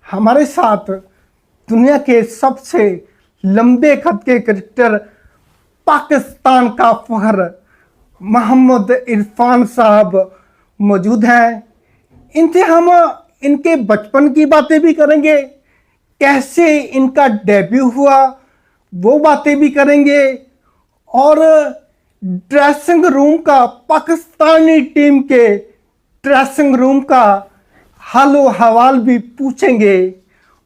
हमारे साथ दुनिया के सबसे लंबे कद के क्रिकेटर, पाकिस्तान का फख्र मोहम्मद इरफान साहब मौजूद हैं। इनसे हम इनके बचपन की बातें भी करेंगे, कैसे इनका डेब्यू हुआ वो बातें भी करेंगे, और ड्रेसिंग रूम का, पाकिस्तानी टीम के ड्रेसिंग रूम का हालो हवाल भी पूछेंगे।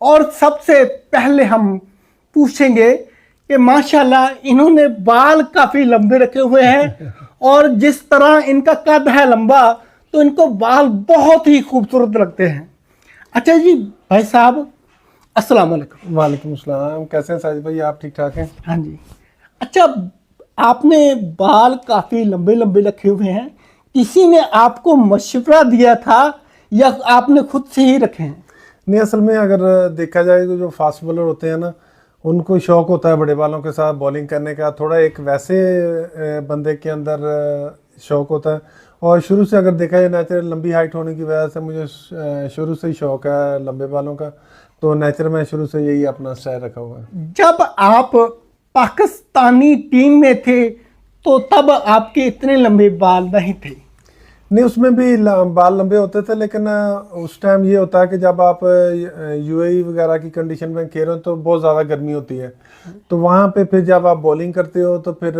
और सबसे पहले हम पूछेंगे कि माशाल्लाह इन्होंने बाल काफ़ी लंबे रखे हुए हैं और जिस तरह इनका कद है लंबा, तो इनको बाल बहुत ही खूबसूरत लगते हैं। अच्छा जी भाई साहब, अस्सलाम वालेकुम। वालेकुम अस्सलाम। कैसे हैं साजिद भाई, आप ठीक ठाक हैं? हाँ जी। अच्छा, आपने बाल काफ़ी लंबे लंबे रखे हुए हैं, किसी ने आपको मशवरा दिया था या आपने खुद से ही रखे हैं? नहीं, असल में अगर देखा जाए तो जो फास्ट बॉलर होते हैं ना, उनको शौक होता है बड़े बालों के साथ बॉलिंग करने का। थोड़ा एक वैसे बंदे के अंदर शौक होता है, और शुरू से अगर देखा जाए नेचुरल लंबी हाइट होने की वजह से मुझे शुरू से ही शौक है लंबे बालों का, तो नेचुरल मैं शुरू से यही अपना स्टाइल रखा हुआ है। जब आप पाकिस्तानी टीम में थे तो तब आपके इतने लंबे बाल नहीं थे? नहीं, उसमें भी बाल लंबे होते थे, लेकिन उस टाइम ये होता है कि जब आप यूएई वगैरह की कंडीशन में खेल रहे हो तो बहुत ज़्यादा गर्मी होती है, तो वहाँ पे फिर जब आप बॉलिंग करते हो तो फिर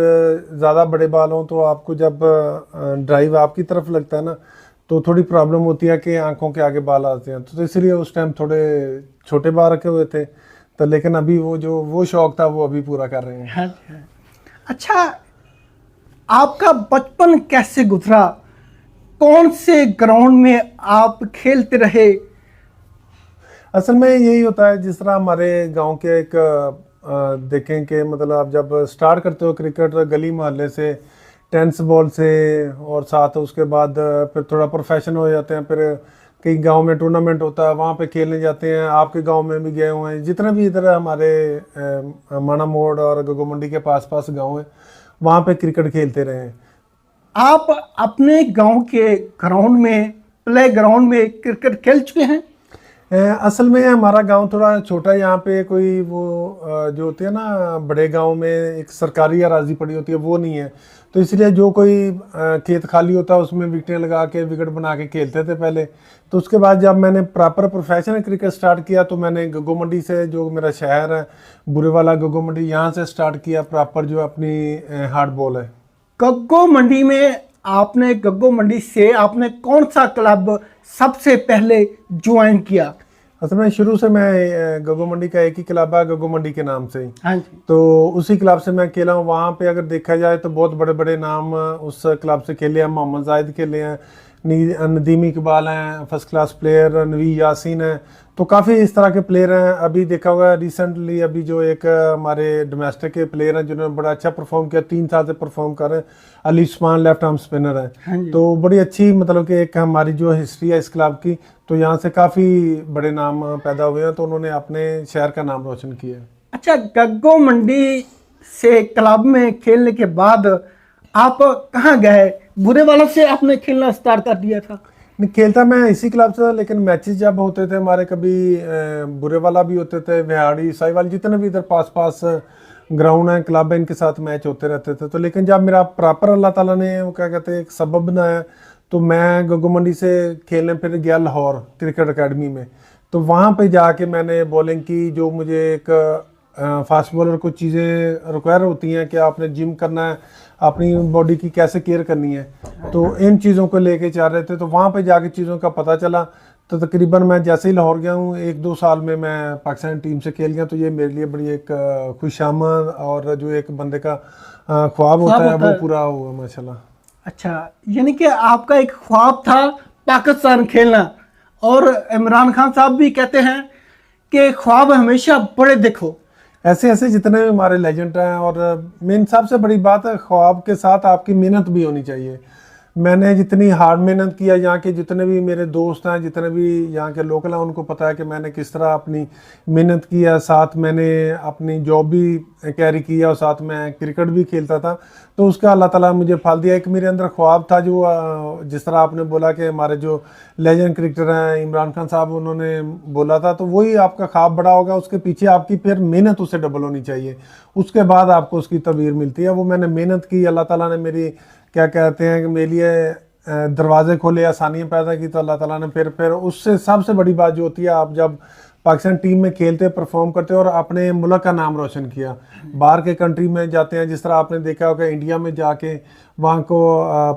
ज़्यादा बड़े बाल हों तो आपको जब ड्राइव आपकी तरफ लगता है ना, तो थोड़ी प्रॉब्लम होती है कि आंखों के आगे बाल आते हैं, तो इसलिए उस टाइम थोड़े छोटे बाल रखे हुए थे। तो लेकिन अभी वो शौक था वो अभी पूरा कर रहे हैं। हाँ। अच्छा, आपका बचपन कैसे गुजरा? कौन से ग्राउंड में आप खेलते रहे? असल में यही होता है, जिस तरह हमारे गांव के एक देखें कि मतलब आप जब स्टार्ट करते हो क्रिकेट गली मोहल्ले से, टेनिस बॉल से, और साथ उसके बाद फिर थोड़ा प्रोफेशन हो जाते हैं, फिर कई गांव में टूर्नामेंट होता है वहाँ पे खेलने जाते हैं। आपके गांव में भी गए हुए हैं, जितने भी इधर हमारे माना मोड़ और गगो मंडी के पास पास गाँव है, वहाँ पे क्रिकेट खेलते रहे हैं। आप अपने गांव के ग्राउंड में, प्ले ग्राउंड में क्रिकेट खेल चुके हैं? असल में हमारा गांव थोड़ा छोटा है, यहाँ पे कोई वो जो होती है ना बड़े गांव में एक सरकारी अराजी पड़ी होती है वो नहीं है, तो इसलिए जो कोई खेत खाली होता है उसमें विकेटें लगा के विकेट बना के खेलते थे पहले। तो उसके बाद जब मैंने प्रॉपर प्रोफेशनल क्रिकेट स्टार्ट किया तो मैंने गगो मंडी से, जो मेरा शहर है बुरेवाला गगो मंडी, यहाँ से स्टार्ट किया प्रॉपर जो अपनी हार्ड बॉल है। गग्गो मंडी में आपने, गग्गो मंडी से आपने कौन सा क्लब सबसे पहले ज्वाइन किया? असल में शुरू से मैं गगो मंडी का एक ही क्लब है गगो मंडी के नाम से ही, हाँ जी। तो उसी क्लब से मैं खेला हूँ। वहाँ पे अगर देखा जाए तो बहुत बड़े बड़े नाम उस क्लब से खेले हैं। मोहम्मद जाहिद खेले हैं, नदीम इकबाल हैं फर्स्ट क्लास प्लेयर, नवी यासीन है, तो काफ़ी इस तरह के प्लेयर हैं। अभी देखा हुआ रिसेंटली अभी जो एक हमारे डोमेस्टिक के प्लेयर हैं जिन्होंने बड़ा अच्छा परफॉर्म किया, 3 साल से परफॉर्म कर रहे हैं, Ali Usman left arm spinner है। तो बड़ी अच्छी मतलब कि एक हमारी जो हिस्ट्री है इस क्लब की, तो यहाँ से काफ़ी बड़े नाम पैदा हुए हैं, तो उन्होंने अपने शहर का नाम रोशन किया। अच्छा, गग्गो मंडी से क्लब में खेलने के बाद आप कहाँ गए? बुरेवाला से आपने खेलना स्टार्ट कर दिया था? नहीं, खेलता मैं इसी क्लब से था, लेकिन मैचेस जब होते थे हमारे, कभी बुरेवाला भी होते थे, विहाड़ी, साहिवाल, जितने भी इधर पास पास ग्राउंड है क्लब है, इनके साथ मैच होते रहते थे। तो लेकिन जब मेरा प्रॉपर अल्लाह ताला ने वो क्या कहते हैं एक सबब बनाया, तो मैं गगो मंडी से खेलने फिर गया लाहौर क्रिकेट अकेडमी में। तो वहाँ पे जाके मैंने बॉलिंग की, जो मुझे एक फास्ट बॉलर को चीज़ें रिक्वायर होती हैं कि आपने जिम करना है, अपनी बॉडी की कैसे केयर करनी है, तो इन चीज़ों को लेके चल रहे थे। तो वहाँ पे जाके चीज़ों का पता चला, तो तकरीबन मैं जैसे ही लाहौर गया हूँ 1-2 साल में मैं पाकिस्तान टीम से खेल गया। तो ये मेरे लिए बड़ी एक खुशामद और जो एक बंदे का ख्वाब होता है वो पूरा हुआ माशाल्लाह। अच्छा, यानी कि आपका एक ख्वाब था पाकिस्तान खेलना, और इमरान खान साहब भी कहते हैं कि ख्वाब हमेशा बड़े देखो। ऐसे ऐसे जितने भी हमारे लेजेंड हैं, और मेन सबसे बड़ी बात है ख्वाब के साथ आपकी मेहनत भी होनी चाहिए। मैंने जितनी हार्ड मेहनत किया, यहाँ के जितने भी मेरे दोस्त हैं, जितने भी यहाँ के लोकल हैं, उनको पता है कि मैंने किस तरह अपनी मेहनत की है। साथ मैंने अपनी जॉब भी कैरी किया और साथ में क्रिकेट भी खेलता था, तो उसका अल्लाह ताला ने मुझे फल दिया। एक मेरे अंदर ख्वाब था जो जिस तरह आपने बोला कि हमारे जो लेजेंड क्रिकेटर हैं इमरान खान साहब, उन्होंने बोला था, तो वही आपका ख्वाब बड़ा होगा, उसके पीछे आपकी फिर मेहनत उससे डबल होनी चाहिए, उसके बाद आपको उसकी तबीर मिलती है। वो मैंने मेहनत की, अल्लाह ताला ने मेरी क्या कहते हैं कि मेरे लिए दरवाजे खोले, आसानियाँ पैदा की, तो अल्लाह ताला ने फिर उससे सबसे बड़ी बात जो होती है, आप जब पाकिस्तान टीम में खेलते परफॉर्म करते और अपने मुल्क का नाम रोशन किया, बाहर के कंट्री में जाते हैं, जिस तरह आपने देखा होगा इंडिया में जाके वहाँ को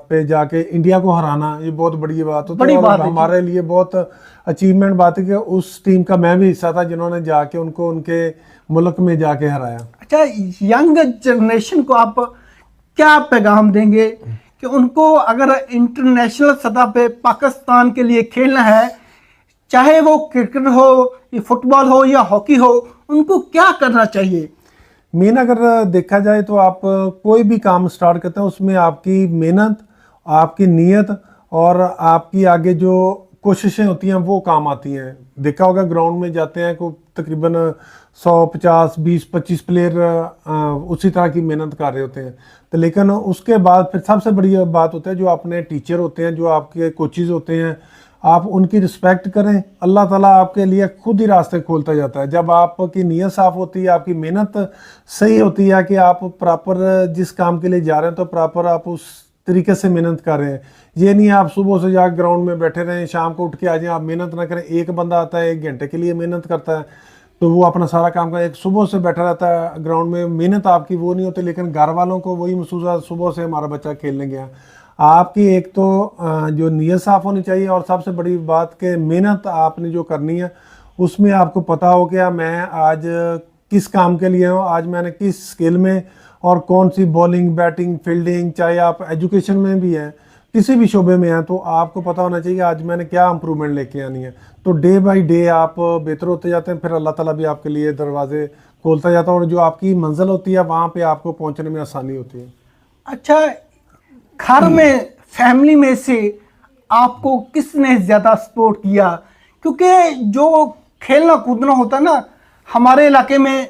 पे जाके इंडिया को हराना, ये बहुत बड़ी बात होती है और हमारे लिए बहुत अचीवमेंट बात है कि उस टीम का मैं भी हिस्सा था जिन्होंने जाके उनको उनके मुल्क में जाके हराया। अच्छा, यंग जनरेशन को आप क्या पैगाम देंगे कि उनको अगर इंटरनेशनल सतह पे पाकिस्तान के लिए खेलना है, चाहे वो क्रिकेट हो या फुटबॉल हो या हॉकी हो, उनको क्या करना चाहिए? मेन अगर देखा जाए तो आप कोई भी काम स्टार्ट करते हैं उसमें आपकी मेहनत, आपकी नीयत और आपकी आगे जो कोशिशें होती हैं वो काम आती हैं। देखा होगा ग्राउंड में जाते हैं को तकरीबन 100, 50, 20, 25 प्लेयर उसी तरह की मेहनत कर रहे होते हैं, तो लेकिन उसके बाद फिर सबसे बड़ी बात होता है जो अपने टीचर होते हैं, जो आपके कोचेज होते हैं, आप उनकी रिस्पेक्ट करें। अल्लाह ताला आपके लिए खुद ही रास्ते खोलता जाता है जब आपकी नीयत साफ़ होती है, आपकी मेहनत सही होती है कि आप प्रॉपर जिस काम के लिए जा रहे हैं तो प्रॉपर आप उस तरीके से मेहनत कर रहे हैं। ये नहीं आप सुबह से जाकर ग्राउंड में बैठे रहें, शाम को उठ के आ जाएं, आप मेहनत ना करें। एक बंदा आता है 1 घंटे के लिए मेहनत करता है तो वो अपना सारा काम का एक सुबह से बैठा रहता है ग्राउंड में, मेहनत आपकी वो नहीं होती, लेकिन घर वालों को वही महसूस है सुबह से हमारा बच्चा खेलने गया। आपकी एक तो जो नीयत साफ़ होनी चाहिए और सबसे बड़ी बात कि मेहनत आपने जो करनी है उसमें आपको पता हो कि मैं आज किस काम के लिए हूँ, आज मैंने किस स्किल में और कौन सी बॉलिंग, बैटिंग, फील्डिंग, चाहे आप एजुकेशन में भी हैं, किसी भी शोबे में हैं, तो आपको पता होना चाहिए आज मैंने क्या इम्प्रूवमेंट लेके आनी है। तो डे बाय डे आप बेहतर होते जाते हैं, फिर अल्लाह ताला भी आपके लिए दरवाजे खोलता जाता है और जो आपकी मंजिल होती है वहाँ पे आपको पहुँचने में आसानी होती है। अच्छा, घर में फैमिली में से आपको किसने ज़्यादा सपोर्ट किया? क्योंकि जो खेलना कूदना होता है ना, हमारे इलाके में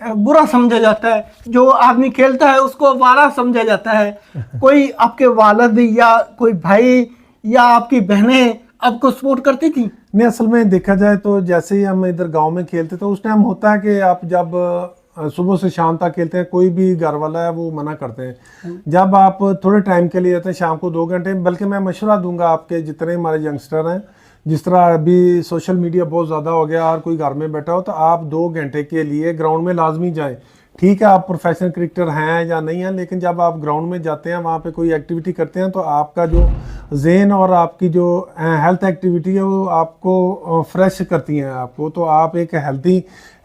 बुरा समझा जाता है, जो आदमी खेलता है उसको वारा समझा जाता है। कोई आपके वालिद या कोई भाई या आपकी बहनें आपको सपोर्ट करती थी? नहीं, असल में देखा जाए तो जैसे ही हम इधर गांव में खेलते तो उस टाइम होता है कि आप जब सुबह से शाम तक खेलते हैं, कोई भी घर वाला है वो मना करते हैं। जब आप थोड़े टाइम के लिए जाते हैं शाम को 2 घंटे, बल्कि मैं मशवरा दूंगा आपके जितने हमारे यंगस्टर हैं, जिस तरह अभी सोशल मीडिया बहुत ज़्यादा हो गया और कोई घर में बैठा हो, तो आप 2 घंटे के लिए ग्राउंड में लाजमी जाएं। ठीक है आप प्रोफेशनल क्रिकेटर हैं या नहीं हैं, लेकिन जब आप ग्राउंड में जाते हैं, वहाँ पे कोई एक्टिविटी करते हैं, तो आपका जो ज़हन और आपकी जो हेल्थ एक्टिविटी है वो आपको फ्रेश करती हैं आपको, तो आप एक हेल्थी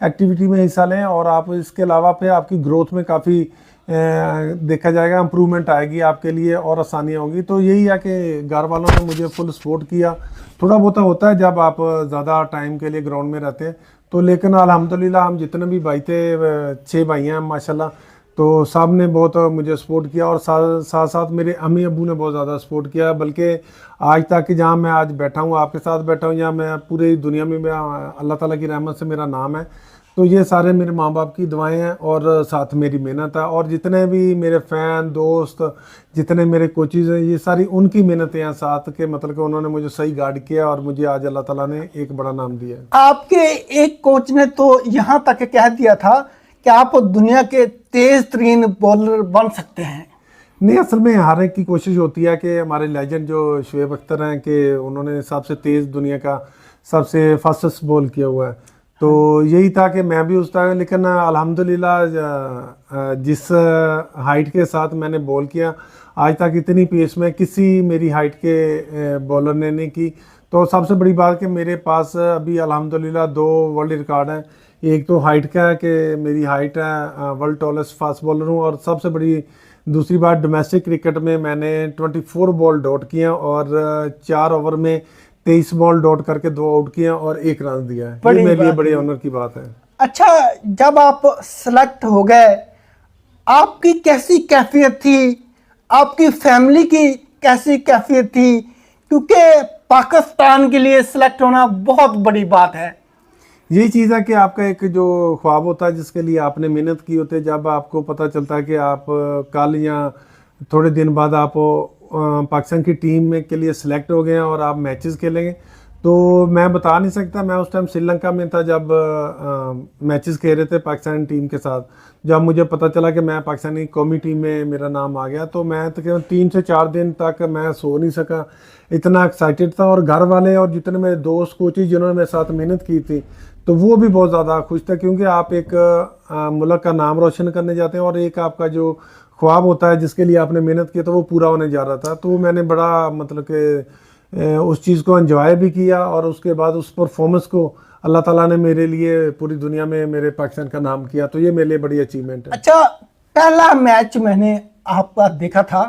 एक्टिविटी में हिस्सा लें और आप इसके अलावा फिर आपकी ग्रोथ में काफ़ी देखा जाएगा इम्प्रूवमेंट आएगी आपके लिए और आसानियाँ होंगी। तो यही है कि घर वालों ने मुझे फुल सपोर्ट किया। थोड़ा बहुत होता है जब आप ज़्यादा टाइम के लिए ग्राउंड में रहते हैं, तो लेकिन अल्हम्दुलिल्लाह हम जितने भी भाई थे 6 भाई हैं माशाल्लाह, तो सब ने बहुत मुझे सपोर्ट किया और साथ साथ मेरे अम्मी अब्बू ने बहुत ज़्यादा सपोर्ट किया। बल्कि आज तक कि जहाँ मैं आज बैठा हूँ, आपके साथ बैठा हूँ, या मैं पूरी दुनिया में अल्लाह ताला की रहमत से मेरा नाम है, तो ये सारे मेरे माँ बाप की दुआएं हैं और साथ मेरी मेहनत है। और जितने भी मेरे फ़ैन दोस्त, जितने मेरे कोचेज़ हैं, ये सारी उनकी मेहनतें हैं साथ के, मतलब कि उन्होंने मुझे सही गाइड किया और मुझे आज अल्लाह ताला ने एक बड़ा नाम दिया है। आपके एक कोच ने तो यहाँ तक कह दिया था कि आप दुनिया के तेज़ तरीन बॉलर बन सकते हैं। नहीं, असल में हर एक की कोशिश होती है कि हमारे लेजेंड जो शुएब अख्तर हैं कि उन्होंने सबसे तेज़ दुनिया का सबसे फास्टेस्ट बॉल किया हुआ है, तो यही था कि मैं भी उस तरह, लेकिन अल्हम्दुलिल्लाह जिस हाइट के साथ मैंने बॉल किया आज तक इतनी पेस में किसी मेरी हाइट के बॉलर ने नहीं की। तो सबसे बड़ी बात कि मेरे पास अभी अल्हम्दुलिल्लाह 2 वर्ल्ड रिकॉर्ड हैं। एक तो हाइट का है कि मेरी हाइट है, वर्ल्ड टॉलेस्ट फास्ट बॉलर हूँ, और सबसे बड़ी दूसरी बात डोमेस्टिक क्रिकेट में मैंने 24 बॉल डॉट किए और 4 ओवर में 23 बॉल डॉट करके 2 आउट किए और 1 रन दिया है। ये मेरे लिए बड़ी ऑनर की बात है। अच्छा, जब आप सेलेक्ट हो गए, आपकी कैसी कैफियत थी? आपकी फैमिली की कैसी कैफियत थी? क्योंकि पाकिस्तान के लिए सेलेक्ट होना बहुत बड़ी बात है। यही चीज़ है कि आपका एक जो ख्वाब होता है जिसके लिए आपने मेहनत की होती है, जब आपको पता चलता है कि आप कल या थोड़े दिन बाद आप पाकिस्तान की टीम में के लिए सिलेक्ट हो गए हैं और आप मैचेस खेलेंगे, तो मैं बता नहीं सकता। मैं उस टाइम श्रीलंका में था जब मैचेस खेल रहे थे पाकिस्तान टीम के साथ। जब मुझे पता चला कि मैं पाकिस्तानी कौमी टीम में मेरा नाम आ गया, तो मैं तकरीबन 3 से 4 दिन तक मैं सो नहीं सका, इतना एक्साइटेड था। और घर वाले और जितने मेरे दोस्त कोचेज जिन्होंने मेरे साथ मेहनत की थी, तो वो भी बहुत ज़्यादा खुश थे, क्योंकि आप एक मुल्क का नाम रोशन करने जाते हैं और एक आपका जो ख्वाब होता है जिसके लिए आपने मेहनत की, तो वो पूरा होने जा रहा था। तो मैंने बड़ा मतलब कि उस चीज़ को एंजॉय भी किया, और उसके बाद उस परफॉर्मेंस को अल्लाह ताला ने मेरे लिए पूरी दुनिया में मेरे पाकिस्तान का नाम किया, तो ये मेरे लिए बड़ी अचीवमेंट है। अच्छा, पहला मैच मैंने आपका देखा था,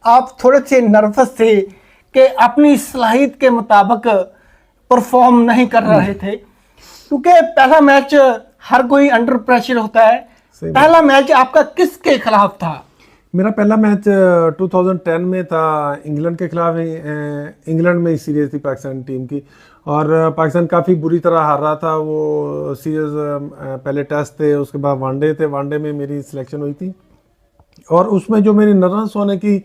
आप थोड़े से नर्वस थे कि अपनी सलाहियत के मुताबिक परफॉर्म नहीं कर रहे थे, क्योंकि पहला मैच हर कोई अंडर प्रेशर होता है। पहला मैच आपका किसके खिलाफ था? मेरा पहला मैच 2010 में था, इंग्लैंड के खिलाफ। इंग्लैंड में ही सीरीज थी पाकिस्तान टीम की, और पाकिस्तान काफ़ी बुरी तरह हार रहा था। वो सीरीज पहले टेस्ट थे, उसके बाद वनडे थे। वनडे में मेरी सिलेक्शन हुई थी, और उसमें जो मेरी नर्वस होने की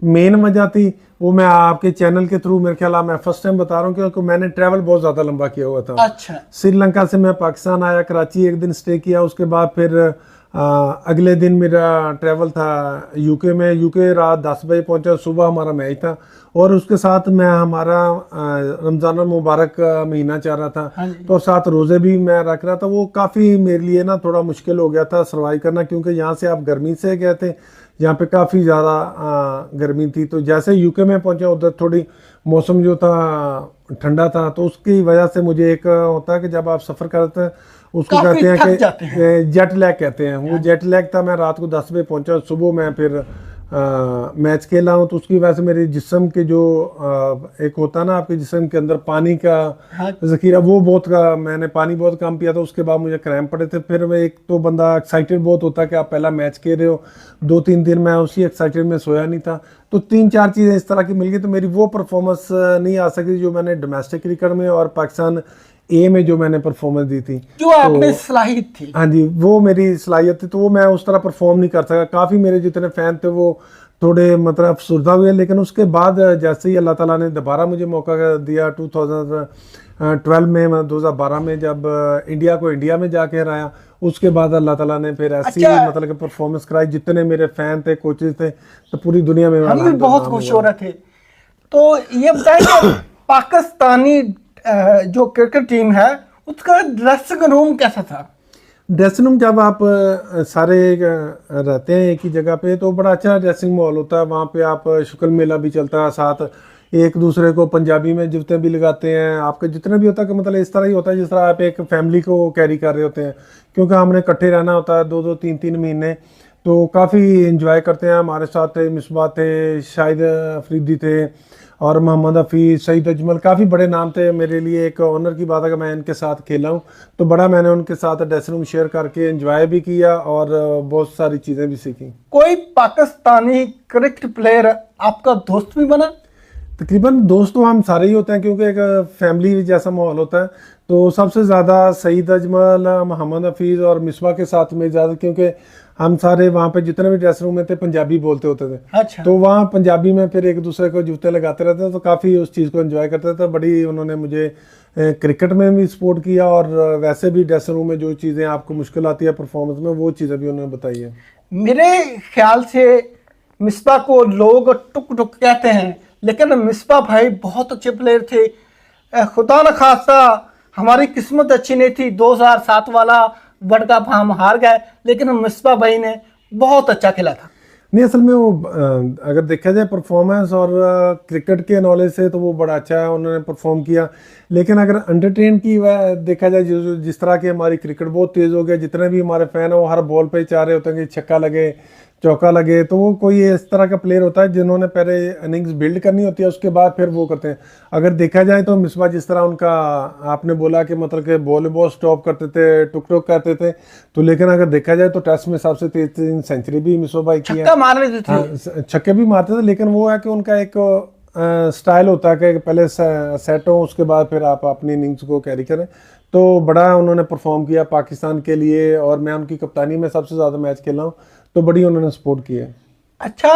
मेन वजह थी, वो मैं आपके चैनल के थ्रू मेरे ख्याल मैं फर्स्ट टाइम बता रहा हूँ, क्योंकि मैंने ट्रैवल बहुत ज़्यादा लंबा किया हुआ था। अच्छा। श्रीलंका से मैं पाकिस्तान आया, कराची एक दिन स्टे किया, उसके बाद फिर अगले दिन मेरा ट्रैवल था यूके में। यूके रात 10 बजे पहुंचा, सुबह हमारा मैच था, और उसके साथ मैं हमारा रमज़ान मुबारक का महीना चल रहा था, तो साथ रोज़े भी मैं रख रहा था। वो काफ़ी मेरे लिए ना थोड़ा मुश्किल हो गया था सर्वाइव करना, क्योंकि यहाँ से आप गर्मी से गए थे, यहाँ पे काफ़ी ज़्यादा गर्मी थी। तो जैसे यूके में पहुंचा, उधर थोड़ी मौसम जो था ठंडा था, तो उसकी वजह से मुझे एक होता है कि जब आप सफ़र करते हैं उसको कहते हैं कि जेट लैग कहते हैं। वो जेट लैग था। मैं रात को 10 बजे पहुंचा, सुबह मैं फिर मैच खेला हूँ, तो उसकी वजह से मेरे जिस्म के जो एक होता है ना आपके जिस्म के अंदर पानी का जखीरा, वो बहुत मैंने पानी बहुत कम पिया था। उसके बाद मुझे क्रैम्प पड़े थे। फिर एक तो बंदा एक्साइटेड बहुत होता है कि आप पहला मैच खेल रहे हो। 2-3 दिन मैं उसी एक्साइटेड में सोया नहीं था, तो 3-4 चीज़ें इस तरह की मिल गई, तो मेरी वो परफॉर्मेंस नहीं आ सकी जो मैंने डोमेस्टिक क्रिकेट में और पाकिस्तान ए में जो मैंने परफॉर्मेंस दी थी, जो आपने सलाहियत थी। हाँ जी, वो मेरी सलाहियत थी, तो वो मैं उस तरह परफॉर्म नहीं कर सका। काफ़ी मेरे जितने फ़ैन थे वो थोड़े मतलब अफसरदा हुए, लेकिन उसके बाद जैसे ही अल्लाह ताला ने दोबारा मुझे मौका दिया 2012 में, 2012 में जब इंडिया को इंडिया में जाके हराया, उसके बाद अल्लाह ताला ने फिर ऐसी मतलब कि परफॉर्मेंस कराई। जितने मेरे फ़ैन थे, कोचेज थे, तो पूरी दुनिया में हम भी बहुत खुश हो रहे थे। तो ये बताएं कि पाकिस्तानी जो क्रिकेट टीम है उसका ड्रेसिंग रूम कैसा था? ड्रेसिंग रूम, जब आप सारे रहते हैं एक ही जगह पे, तो बड़ा अच्छा ड्रेसिंग माहौल होता है। वहाँ पे आप शुक्ल मेला भी चलता है, साथ एक दूसरे को पंजाबी में जुत्ते भी लगाते हैं। आपके जितने भी होता है कि मतलब इस तरह ही होता है जिस तरह आप एक फैमिली को कैरी कर रहे होते हैं, क्योंकि हमने इकट्ठे रहना होता है 2-2, 3-3 महीने। तो काफ़ी इंजॉय करते हैं। हमारे साथ थे मिसबा थे, शाहिद अफरीदी थे, और मोहम्मद हफीज़, सईद अजमल, काफ़ी बड़े नाम थे। मेरे लिए एक ऑनर की बात है कि मैं इनके साथ खेला हूँ, तो बड़ा मैंने उनके साथ ड्रेसिंग रूम शेयर करके एंजॉय भी किया और बहुत सारी चीज़ें भी सीखी। कोई पाकिस्तानी क्रिकेट प्लेयर आपका दोस्त भी बना? तकरीबन दोस्त तो हम सारे ही होते हैं, क्योंकि एक फैमिली जैसा माहौल होता है। तो सबसे ज़्यादा सईद अजमल, मोहम्मद हफीज़ और मिसबा के साथ में ज़्यादा, क्योंकि हम सारे वहाँ पे जितने भी ड्रेसिंग रूम में थे पंजाबी बोलते होते थे। अच्छा। तो वहाँ पंजाबी में फिर एक दूसरे को जूते लगाते रहते थे, तो काफ़ी उस चीज़ को एंजॉय करते थे। बड़ी उन्होंने मुझे क्रिकेट में भी सपोर्ट किया, और वैसे भी ड्रेसिंग रूम में जो चीज़ें आपको मुश्किल आती है परफॉर्मेंस में, वो चीज़ें भी उन्होंने बताई है। मेरे ख्याल से मिसबा को लोग टुक टुक कहते हैं, लेकिन मिसबा भाई बहुत अच्छे प्लेयर थे। खुदा न खासा हमारी किस्मत अच्छी नहीं थी, 2007 वाला वर्ल्ड कप हम हार गए, लेकिन मिसबा भाई ने बहुत अच्छा खेला था। नहीं, असल में वो अगर देखा जाए परफॉर्मेंस और क्रिकेट के नॉलेज से, तो वो बड़ा अच्छा है, उन्होंने परफॉर्म किया। लेकिन अगर एंटरटेन की देखा जाए, जिस तरह की हमारी क्रिकेट बहुत तेज़ हो गया, जितने भी हमारे फैन हैं वो हर बॉल पे चाह रहे होते हैं कि छक्का लगे, चौका लगे। तो वो कोई इस तरह का प्लेयर होता है जिन्होंने पहले इनिंग्स बिल्ड करनी होती है, उसके बाद फिर वो करते हैं। अगर देखा जाए तो मिसबा जिस तरह उनका आपने बोला कि मतलब कि बॉल स्टॉप करते थे, टुक टुक करते थे, तो लेकिन अगर देखा जाए तो टेस्ट में सबसे तेज सेंचुरी भी मिसबा भाई की है, छक्के भी मारते थे। लेकिन वो है कि उनका एक स्टाइल होता है कि पहले सेट हो, उसके बाद फिर आप अपनी इनिंग्स को कैरी करें। तो बड़ा उन्होंने परफॉर्म किया पाकिस्तान के लिए, और मैं उनकी कप्तानी में सबसे ज़्यादा मैच खेला हूँ, तो बड़ी उन्होंने सपोर्ट किया। अच्छा,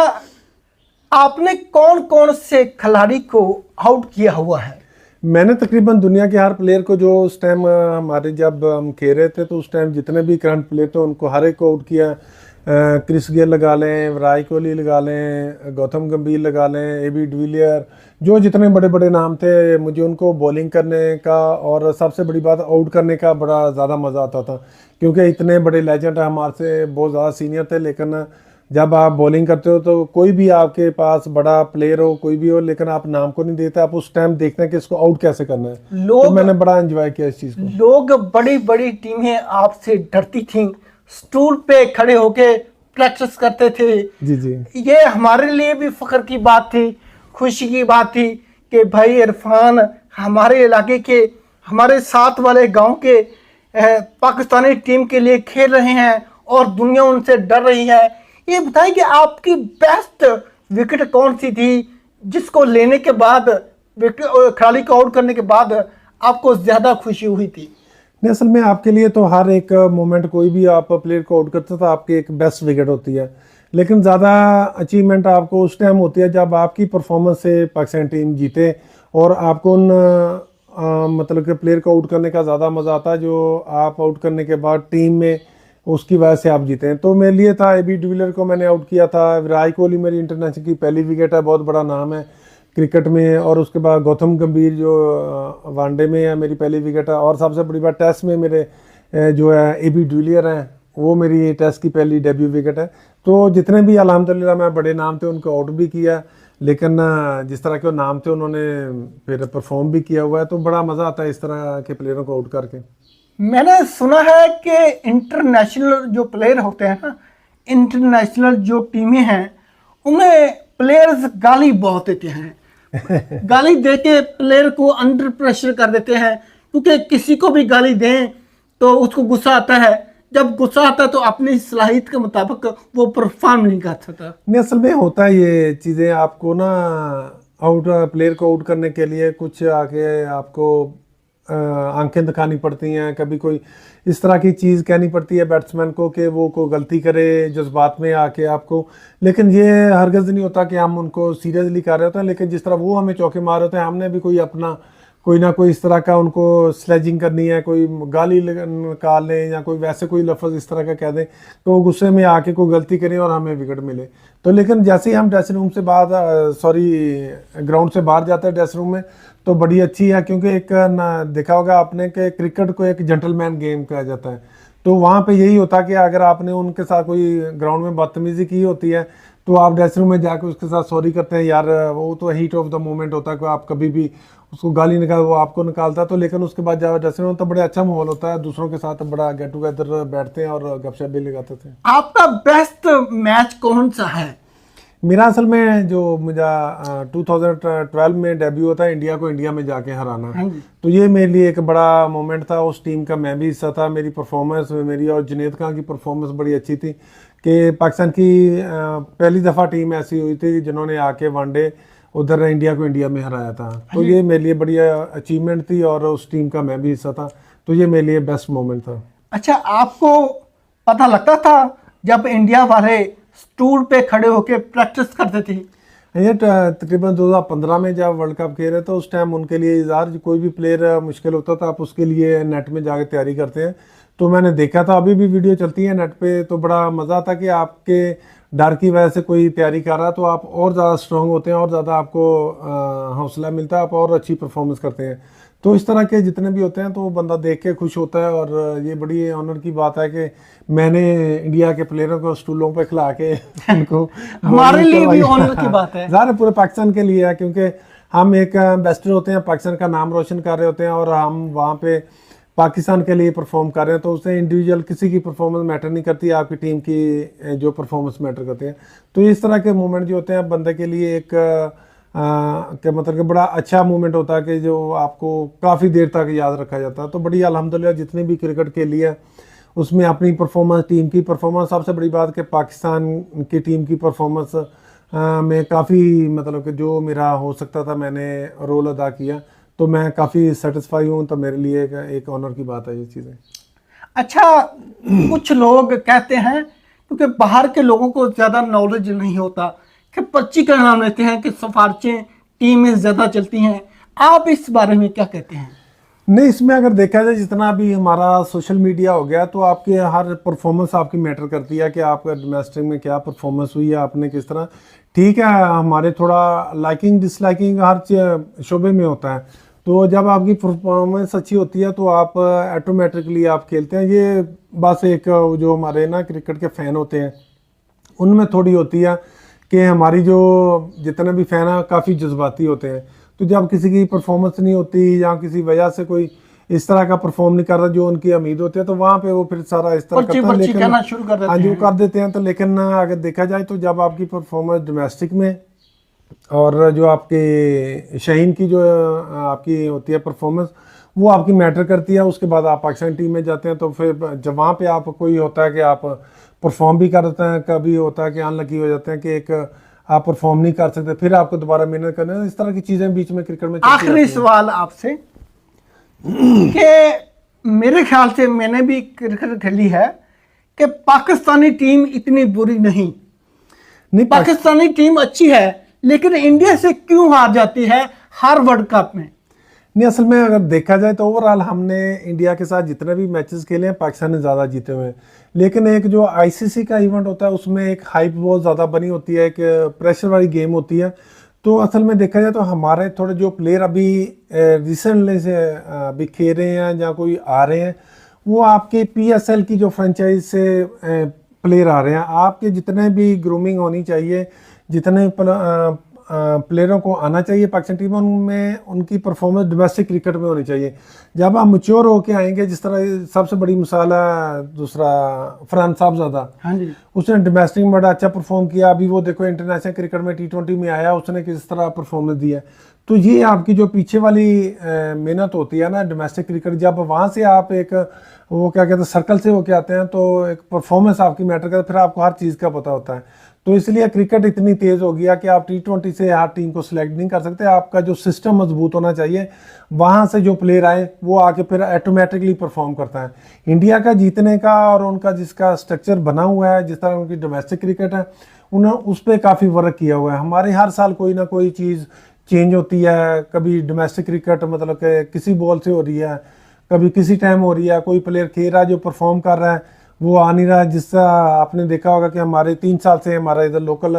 आपने कौन कौन से खिलाड़ी को आउट किया हुआ है? मैंने तकरीबन दुनिया के हर प्लेयर को, जो उस टाइम हमारे जब हम खेल रहे थे तो उस टाइम जितने भी करंट प्लेयर थे उनको हर एक को आउट किया। क्रिस गेल लगा लें, विराट कोहली लगा लें, गौतम गंभीर लगा लें, एबी डिविलियर, जो जितने बड़े बड़े नाम थे, मुझे उनको बॉलिंग करने का और सबसे बड़ी बात आउट करने का बड़ा ज़्यादा मज़ा आता था, क्योंकि इतने बड़े लेजेंड हमारे से बहुत ज़्यादा सीनियर थे। लेकिन जब आप बॉलिंग करते हो तो कोई भी आपके पास बड़ा प्लेयर हो, कोई भी हो, लेकिन आप नाम को नहीं देते, आप उस टाइम देखते हैं कि इसको आउट कैसे करना है। तो मैंने बड़ा एंजॉय किया इस चीज़ को। लोग बड़ी बड़ी टीमें आपसे डरती थीं, स्टूल पे खड़े होके प्रैक्टिस करते थे। जी जी, ये हमारे लिए भी फख्र की बात थी, खुशी की बात थी कि भाई इरफान हमारे इलाके के, हमारे साथ वाले गांव के पाकिस्तानी टीम के लिए खेल रहे हैं और दुनिया उनसे डर रही है। ये बताइए कि आपकी बेस्ट विकेट कौन सी थी जिसको लेने के बाद, खिलाड़ी को आउट करने के बाद आपको ज़्यादा खुशी हुई थी? नहीं, असल में आपके लिए तो हर एक मोमेंट, कोई भी आप प्लेयर को आउट करते हो तो आपकी एक बेस्ट विकेट होती है, लेकिन ज़्यादा अचीवमेंट आपको उस टाइम होती है जब आपकी परफॉर्मेंस से पाकिस्तान टीम जीते और आपको उन मतलब कि प्लेयर को आउट करने का ज़्यादा मज़ा आता है जो आप आउट करने के बाद टीम में उसकी वजह से आप जीते हैं। तो मेरे लिए था एबी डिविलियर को मैंने आउट किया था, विराट कोहली मेरी इंटरनेशनल की पहली विकेट है, बहुत बड़ा नाम है क्रिकेट में, और उसके बाद गौतम गंभीर जो वनडे में है मेरी पहली विकेट है, और सबसे बड़ी बात टेस्ट में मेरे जो है एबी डिविलियर हैं, वो मेरी टेस्ट की पहली डेब्यू विकेट है। तो जितने भी अल्हम्दुलिल्लाह मैं बड़े नाम थे उनको आउट भी किया, लेकिन जिस तरह के नाम थे उन्होंने फिर परफॉर्म भी किया हुआ है, तो बड़ा मज़ा आता है इस तरह के प्लेयरों को आउट करके। मैंने सुना है कि इंटरनेशनल जो प्लेयर होते हैं ना, इंटरनेशनल जो टीमें हैं उनमें प्लेयर्स गाली बहुत देते हैं। गाली देके प्लेयर को अंडर प्रेशर कर देते हैं, क्योंकि किसी को भी गाली दें तो उसको गुस्सा आता है, जब गुस्सा आता है तो अपनी सलाहियत के मुताबिक वो परफॉर्म नहीं कर सकता। नहीं, असल में होता है ये चीज़ें, आपको ना आउट प्लेयर को आउट करने के लिए कुछ आके आपको आंखें दिखानी पड़ती हैं, कभी कोई इस तरह की चीज़ कहनी पड़ती है बैट्समैन को कि वो को गलती करे जज्बात में आके आपको, लेकिन ये हरगिज़ नहीं होता कि हम उनको सीरियसली कर रहे होते हैं, लेकिन जिस तरह वो हमें चौके मार रहे होते हैं, हमने भी कोई अपना कोई ना कोई इस तरह का उनको स्लेजिंग करनी है, कोई गाली निकाल लें या कोई वैसे कोई लफ्ज़ इस तरह का कह दें तो वो गुस्से में आके कोई गलती करें और हमें विकेट मिले। तो लेकिन जैसे ही हम ड्रेसिंग रूम से ग्राउंड से बाहर जाते हैं ड्रेसिंग रूम में, तो बड़ी अच्छी है, क्योंकि एक ना देखा होगा आपने कि क्रिकेट को एक जेंटलमैन गेम कहा जाता है, तो वहाँ पे यही होता है कि अगर आपने उनके साथ कोई ग्राउंड में बदतमीजी की होती है तो आप ड्रेसिंग रूम में जाकर उसके साथ सॉरी करते हैं, यार वो तो हीट ऑफ द मोमेंट होता है कि आप कभी भी उसको गाली निकाल, वो आपको निकालता है, तो लेकिन उसके बाद जब ड्रेसिंग रूम तो बड़े अच्छा माहौल होता है, दूसरों के साथ बड़ा गेट टुगेदर बैठते हैं और गपशप भी लगाते थे। आपका बेस्ट मैच कौन सा है? मेरा असल में जो मुझे 2012 में डेब्यू होता है इंडिया को इंडिया में जाके हराना, तो ये मेरे लिए एक बड़ा मोमेंट था। उस टीम का मैं भी हिस्सा था, मेरी परफॉर्मेंस, मेरी और जुनैद खान की परफॉर्मेंस बड़ी अच्छी थी कि पाकिस्तान की पहली दफ़ा टीम ऐसी हुई थी जिन्होंने आके वनडे उधर इंडिया को इंडिया में हराया था, तो ये मेरे लिए बड़ी अचीवमेंट थी और उस टीम का मैं भी हिस्सा था, तो ये मेरे लिए बेस्ट मोमेंट था। अच्छा, आपको पता लगता था जब इंडिया वाले स्टूल पे खड़े होके प्रैक्टिस करते थे? ये तकरीबन 2015 में जब वर्ल्ड कप खेल रहे थे उस टाइम उनके लिए इज़ार कोई भी प्लेयर मुश्किल होता था, आप उसके लिए नेट में जाके तैयारी करते हैं, तो मैंने देखा था, अभी भी वीडियो चलती है नेट पे, तो बड़ा मज़ा आता कि आपके डर की वजह से कोई तैयारी कर रहा है तो आप और ज़्यादा स्ट्रॉन्ग होते हैं और ज़्यादा आपको हौसला मिलता है, आप और अच्छी परफॉर्मेंस करते हैं। तो इस तरह के जितने भी होते हैं तो बंदा देख के खुश होता है, और ये बड़ी ऑनर की बात है कि मैंने इंडिया के प्लेयरों को स्टूलों पे खिला के उनको हमारे लिए भी ऑनर की बात है, ज़्यादा पूरे पाकिस्तान के लिए है, क्योंकि हम एक एम्बेसडर होते हैं, पाकिस्तान का नाम रोशन कर रहे होते हैं और हम वहाँ पे पाकिस्तान के लिए परफॉर्म कर रहे हैं, तो उससे इंडिविजुअल किसी की परफॉर्मेंस मैटर नहीं करती, आपकी टीम की जो परफॉर्मेंस मैटर करते हैं। तो इस तरह के मोमेंट जो होते हैं बंदे के लिए एक क्या मतलब कि बड़ा अच्छा मोमेंट होता है कि जो आपको काफ़ी देर तक याद रखा जाता है। तो बड़ी अल्हम्दुलिल्लाह जितने भी क्रिकेट खेली है उसमें अपनी परफॉर्मेंस, टीम की परफॉर्मेंस, सबसे बड़ी बात कि पाकिस्तान की टीम की परफॉर्मेंस में काफ़ी मतलब कि जो मेरा हो सकता था मैंने रोल अदा किया, तो मैं काफ़ी सेटिस्फाई हूँ। तो मेरे लिए एक ऑनर की बात है ये चीज़ें। अच्छा, कुछ लोग कहते हैं, क्योंकि बाहर के लोगों को ज़्यादा नॉलेज नहीं होता, कि पर्ची का नाम लेते हैं कि सिफारिशें टीम में ज़्यादा चलती हैं। आप इस बारे में क्या कहते हैं? नहीं, इसमें अगर देखा जाए जितना भी हमारा सोशल मीडिया हो गया, तो आपके हर परफॉर्मेंस आपकी मैटर करती है कि आपका डोमेस्टिक में क्या परफॉर्मेंस हुई है, आपने किस तरह। ठीक है, हमारे थोड़ा लाइकिंग डिसलाइकिंग हर शोबे में होता है, तो जब आपकी परफॉर्मेंस अच्छी होती है तो आप ऑटोमेटिकली आप खेलते हैं। ये बस एक जो हमारे ना क्रिकेट के फ़ैन होते हैं उनमें थोड़ी होती है कि हमारी जो जितने भी फ़ैन हैं काफ़ी जज्बाती होते हैं, तो जब किसी की परफॉर्मेंस नहीं होती या किसी वजह से कोई इस तरह का परफॉर्म नहीं कर रहा जो उनकी उम्मीद होती है, तो वहाँ पे वो फिर सारा इस तरह करते हैं। लेकिन कहना शुरू कर देते हाँ जी, वो हैं। कर देते हैं। तो लेकिन अगर देखा जाए तो जब आपकी परफॉर्मेंस डोमेस्टिक में और जो आपके शाहीन की जो आपकी होती है परफॉर्मेंस, वो आपकी मैटर करती है। उसके बाद आप पाकिस्तान टीम में जाते हैं, तो फिर जब वहाँ पे आप कोई होता है कि आप परफॉर्म भी करते हैं, कभी होता है कि अनलकी हो जाते हैं कि एक आप परफॉर्म नहीं कर सकते, फिर आपको दोबारा मेहनत करना है। इस तरह की चीज़ें बीच में क्रिकेट में चलती आखिरी रहती हैं। सवाल आपसे कि मेरे ख्याल से मैंने भी क्रिकेट खेली है कि पाकिस्तानी टीम इतनी बुरी नहीं, नहीं, पाकिस्तानी टीम अच्छी है, लेकिन इंडिया से क्यों हार जाती है हर वर्ल्ड कप में? नहीं, असल में अगर देखा जाए तो ओवरऑल हमने इंडिया के साथ जितने भी मैचेस खेले हैं पाकिस्तान ने ज़्यादा जीते हुए हैं। लेकिन एक जो आईसीसी का इवेंट होता है उसमें एक हाइप बहुत ज़्यादा बनी होती है, एक प्रेशर वाली गेम होती है। तो असल में देखा जाए तो हमारे थोड़े जो प्लेयर अभी रिसेंटली से अभी खेल रहे हैं या कोई आ रहे हैं, वो आपके पीएसएल की जो फ्रेंचाइज से प्लेयर आ रहे हैं। आपके जितने भी ग्रूमिंग होनी चाहिए, जितने प्लेयरों को आना चाहिए पाकिस्तान टीम में, उनकी परफॉर्मेंस डोमेस्टिक क्रिकेट में होनी चाहिए। जब आप मैच्योर होके आएंगे, जिस तरह सबसे बड़ी मिसाल है दूसरा फरहान साहबजादा, हाँ जी, उसने डोमेस्टिक में बड़ा अच्छा परफॉर्म किया। अभी वो देखो इंटरनेशनल क्रिकेट में T20 में आया, उसने किस तरह परफॉर्मेंस दिया। तो ये आपकी जो पीछे वाली मेहनत होती है ना डोमेस्टिक क्रिकेट, जब वहाँ से आप एक वो क्या कहते हैं सर्कल से होके आते हैं, तो एक परफॉर्मेंस आपकी मैटर करती है, फिर आपको हर चीज़ का पता होता है। तो इसलिए क्रिकेट इतनी तेज़ हो गया कि आप T20 से हर टीम को सिलेक्ट नहीं कर सकते। आपका जो सिस्टम मजबूत होना चाहिए, वहाँ से जो प्लेयर आए वो आके फिर ऑटोमेटिकली परफॉर्म करता है। इंडिया का जीतने का और उनका जिसका स्ट्रक्चर बना हुआ है, जिस तरह उनकी डोमेस्टिक क्रिकेट है, उन्होंने उस पर काफ़ी वर्क किया हुआ है। हमारे हर साल कोई ना कोई चीज़ चेंज होती है। कभी डोमेस्टिक क्रिकेट मतलब कि किसी बॉल से हो रही है, कभी किसी टाइम हो रही है, कोई प्लेयर खेल रहा है जो परफॉर्म कर रहा है वो आ नहीं रहा। जिससे आपने देखा होगा कि हमारे 3 साल से हमारा इधर local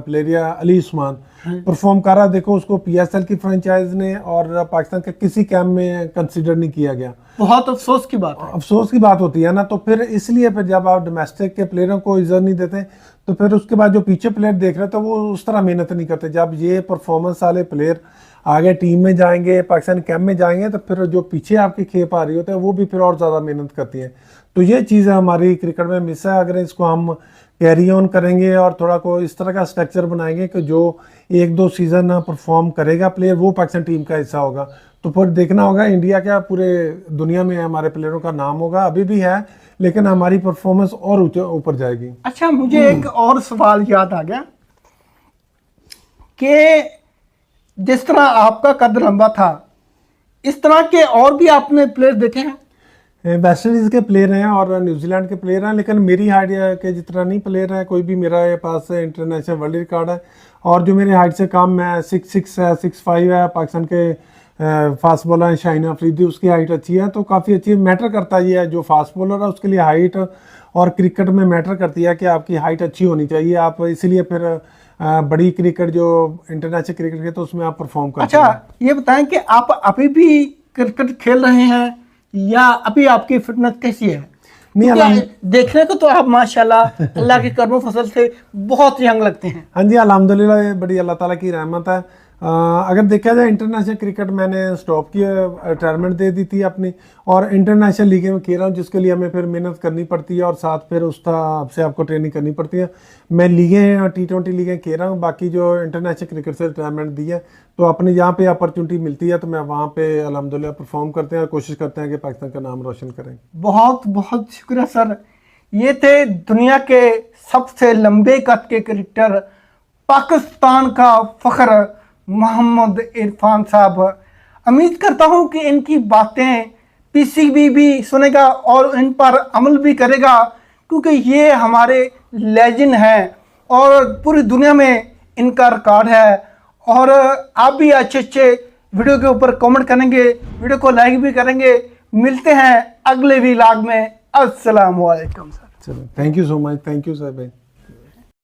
player Ali Usman perform कर रहा है। देखो उसको पीएसएल की फ्रेंचाइज ने और पाकिस्तान के किसी कैम्प में कंसीडर नहीं किया गया। बहुत अफसोस की बात है। अफसोस की बात होती है ना। तो फिर इसलिए फिर जब आप डोमेस्टिक के प्लेयरों को इज्जत नहीं देते, तो फिर उसके बाद जो पीछे प्लेयर देख रहे हैं तो वो उस तरह मेहनत नहीं करते। जब ये परफॉर्मेंस वाले प्लेयर आगे टीम में जाएंगे, पाकिस्तान कैंप में जाएंगे, तो फिर जो पीछे आपकी खेप आ रही होते हैं वो भी फिर और ज़्यादा मेहनत करती है। तो ये चीज़ हमारी क्रिकेट में मिस है। अगर इसको हम कैरी ऑन करेंगे और थोड़ा को इस तरह का स्ट्रक्चर बनाएंगे कि जो 1-2 सीज़न परफॉर्म करेगा प्लेयर वो पाकिस्तान टीम का हिस्सा होगा, तो फिर देखना होगा इंडिया क्या पूरे दुनिया में हमारे प्लेयरों का नाम होगा। अभी भी है, लेकिन हमारी परफॉर्मेंस और ऊपर जाएगी। अच्छा, मुझे एक और सवाल याद आ गया कि जिस तरह आपका कद लंबा था, इस तरह के और भी आपने प्लेयर देखे हैं? वेस्ट इंडीज़ के प्लेयर हैं और न्यूजीलैंड के प्लेयर हैं, लेकिन मेरी हाइट के जितना नहीं प्लेयर है कोई भी। मेरा पास इंटरनेशनल वर्ल्ड रिकॉर्ड है और जो मेरी हाइट से कम है 6'6" है, 6'5" है। पाकिस्तान के फास्ट बॉलर हैं शाहीन अफरीदी, उसकी हाइट अच्छी है, तो काफ़ी अच्छी मैटर करता है। जो फास्ट बॉलर है उसके लिए हाइट और क्रिकेट में मैटर करती है कि आपकी हाइट अच्छी होनी चाहिए। आप इसीलिए फिर बड़ी क्रिकेट जो इंटरनेशनल क्रिकेट है तो उसमें आप परफॉर्म करते हैं। अच्छा, ये बताएं कि आप अभी भी क्रिकेट खेल रहे हैं या अभी आपकी फिटनेस कैसी है? नहीं, देखने को तो आप माशाल्लाह अल्लाह के कर्मों फसल से बहुत यंग लगते हैं। हाँ जी, अल्हम्दुलिल्लाह, ये बड़ी अल्लाह ताला की रहमत है। अगर देखा जाए इंटरनेशनल क्रिकेट मैंने स्टॉप किया, रिटायरमेंट दे दी थी अपनी, और इंटरनेशनल लीगें में खेल रहा हूँ जिसके लिए हमें फिर मेहनत करनी पड़ती है और साथ फिर उस हिसाब से आपको ट्रेनिंग करनी पड़ती है। मैं लीगें और T20 लीगें खेल रहा हूँ, बाकी जो इंटरनेशनल क्रिकेट से रिटायरमेंट दी है, तो अपने यहाँ पे अपॉर्चुनिटी मिलती है तो मैं वहाँ पे अल्हम्दुलिल्लाह परफॉर्म करते हैं और कोशिश करते हैं कि पाकिस्तान का नाम रोशन करें। बहुत बहुत शुक्रिया सर। ये थे दुनिया के सबसे लंबे कद के क्रिकेटर, पाकिस्तान का फख्र मोहम्मद इरफान साहब। उम्मीद करता हूं कि इनकी बातें पीसीबी भी सुनेगा और इन पर अमल भी करेगा, क्योंकि ये हमारे लेजेंड हैं और पूरी दुनिया में इनका रिकॉर्ड है। और आप भी अच्छे अच्छे वीडियो के ऊपर कमेंट करेंगे, वीडियो को लाइक भी करेंगे। मिलते हैं अगले व्लॉग में। अस्सलाम वालेकुम सर। चलो, thank you so much, thank you sir भाई।